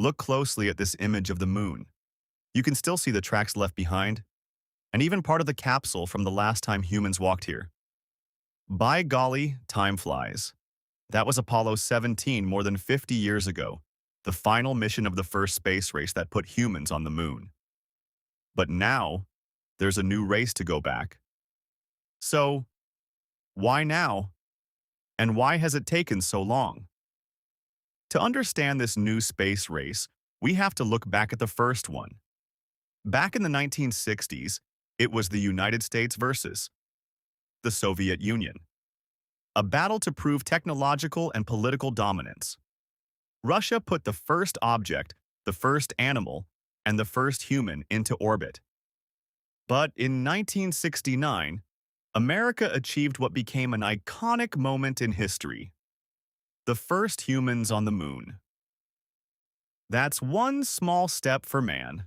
Look closely at this image of the moon. You can still see the tracks left behind, and even part of the capsule from the last time humans walked here. By golly, time flies. That was Apollo 17 more than 50 years ago, the final mission of the first space race that put humans on the moon. But now, there's a new race to go back. So, why now? And why has it taken so long? To understand this new space race, we have to look back at the first one. Back in the 1960s, it was the United States versus the Soviet Union. A battle to prove technological and political dominance. Russia put the first object, the first animal, and the first human into orbit. But in 1969, America achieved what became an iconic moment in history. The first humans on the moon. That's one small step for man.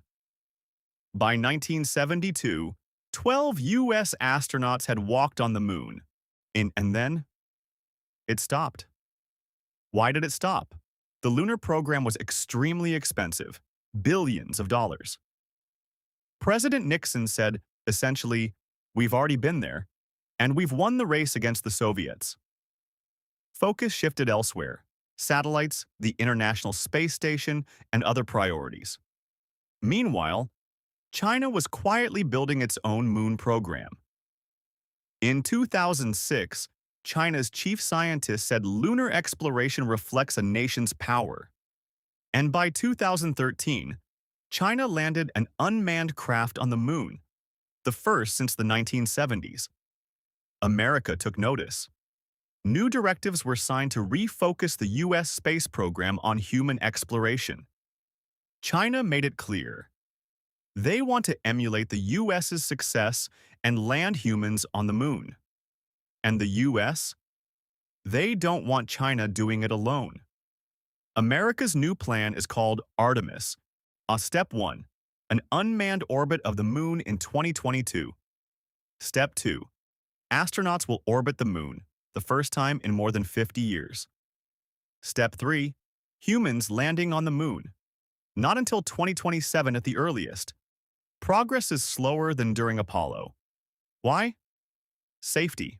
By 1972, 12 U.S. astronauts had walked on the moon. And then, it stopped. Why did it stop? The lunar program was extremely expensive, billions of dollars. President Nixon said, essentially, we've already been there, and we've won the race against the Soviets. Focus shifted elsewhere, satellites, the International Space Station, and other priorities. Meanwhile, China was quietly building its own moon program. In 2006, China's chief scientist said lunar exploration reflects a nation's power. And by 2013, China landed an unmanned craft on the moon, the first since the 1970s. America took notice. New directives were signed to refocus the U.S. space program on human exploration. China made it clear. They want to emulate the U.S.'s success and land humans on the moon. And the U.S.? They don't want China doing it alone. America's new plan is called Artemis. Step 1. An unmanned orbit of the moon in 2022. Step 2. Astronauts will orbit the moon, the first time in more than 50 years. Step 3. Humans landing on the moon. Not until 2027 at the earliest. Progress is slower than during Apollo. Why? Safety.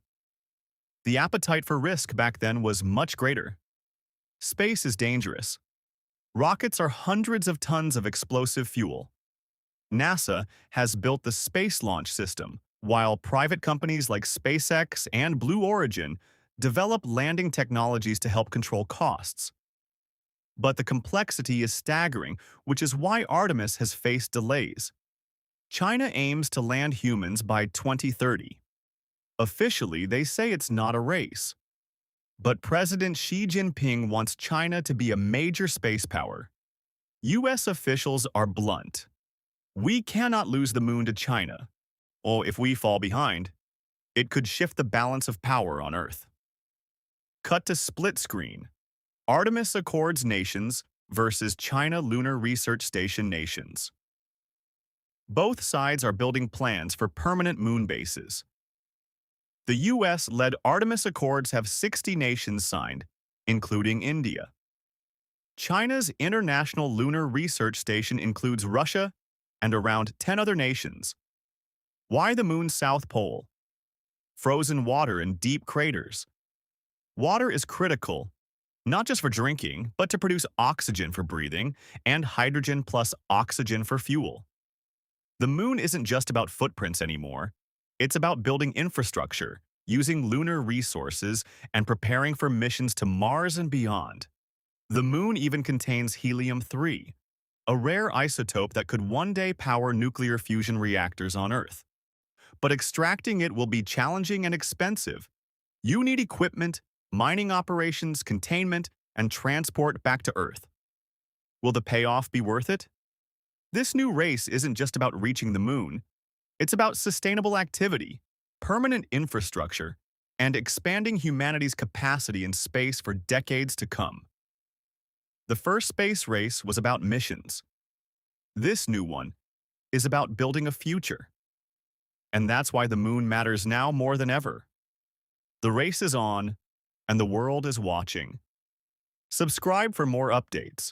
The appetite for risk back then was much greater. Space is dangerous. Rockets are hundreds of tons of explosive fuel. NASA has built the Space Launch System, while private companies like SpaceX and Blue Origin develop landing technologies to help control costs. But the complexity is staggering, which is why Artemis has faced delays. China aims to land humans by 2030. Officially, they say it's not a race. But President Xi Jinping wants China to be a major space power. U.S. officials are blunt. We cannot lose the moon to China. Or if we fall behind, it could shift the balance of power on Earth. Cut to split screen. Artemis Accords nations versus China Lunar Research Station nations. Both sides are building plans for permanent moon bases. The U.S.-led Artemis Accords have 60 nations signed, including India. China's International Lunar Research Station includes Russia and around 10 other nations. Why the moon's south pole? Frozen water and deep craters. Water is critical, not just for drinking, but to produce oxygen for breathing and hydrogen plus oxygen for fuel. The moon isn't just about footprints anymore. It's about building infrastructure, using lunar resources, and preparing for missions to Mars and beyond. The moon even contains helium-3, a rare isotope that could one day power nuclear fusion reactors on Earth. But extracting it will be challenging and expensive. You need equipment, mining operations, containment, and transport back to Earth. Will the payoff be worth it? This new race isn't just about reaching the moon. It's about sustainable activity, permanent infrastructure, and expanding humanity's capacity in space for decades to come. The first space race was about missions. This new one is about building a future. And that's why the moon matters now more than ever. The race is on, and the world is watching. Subscribe for more updates.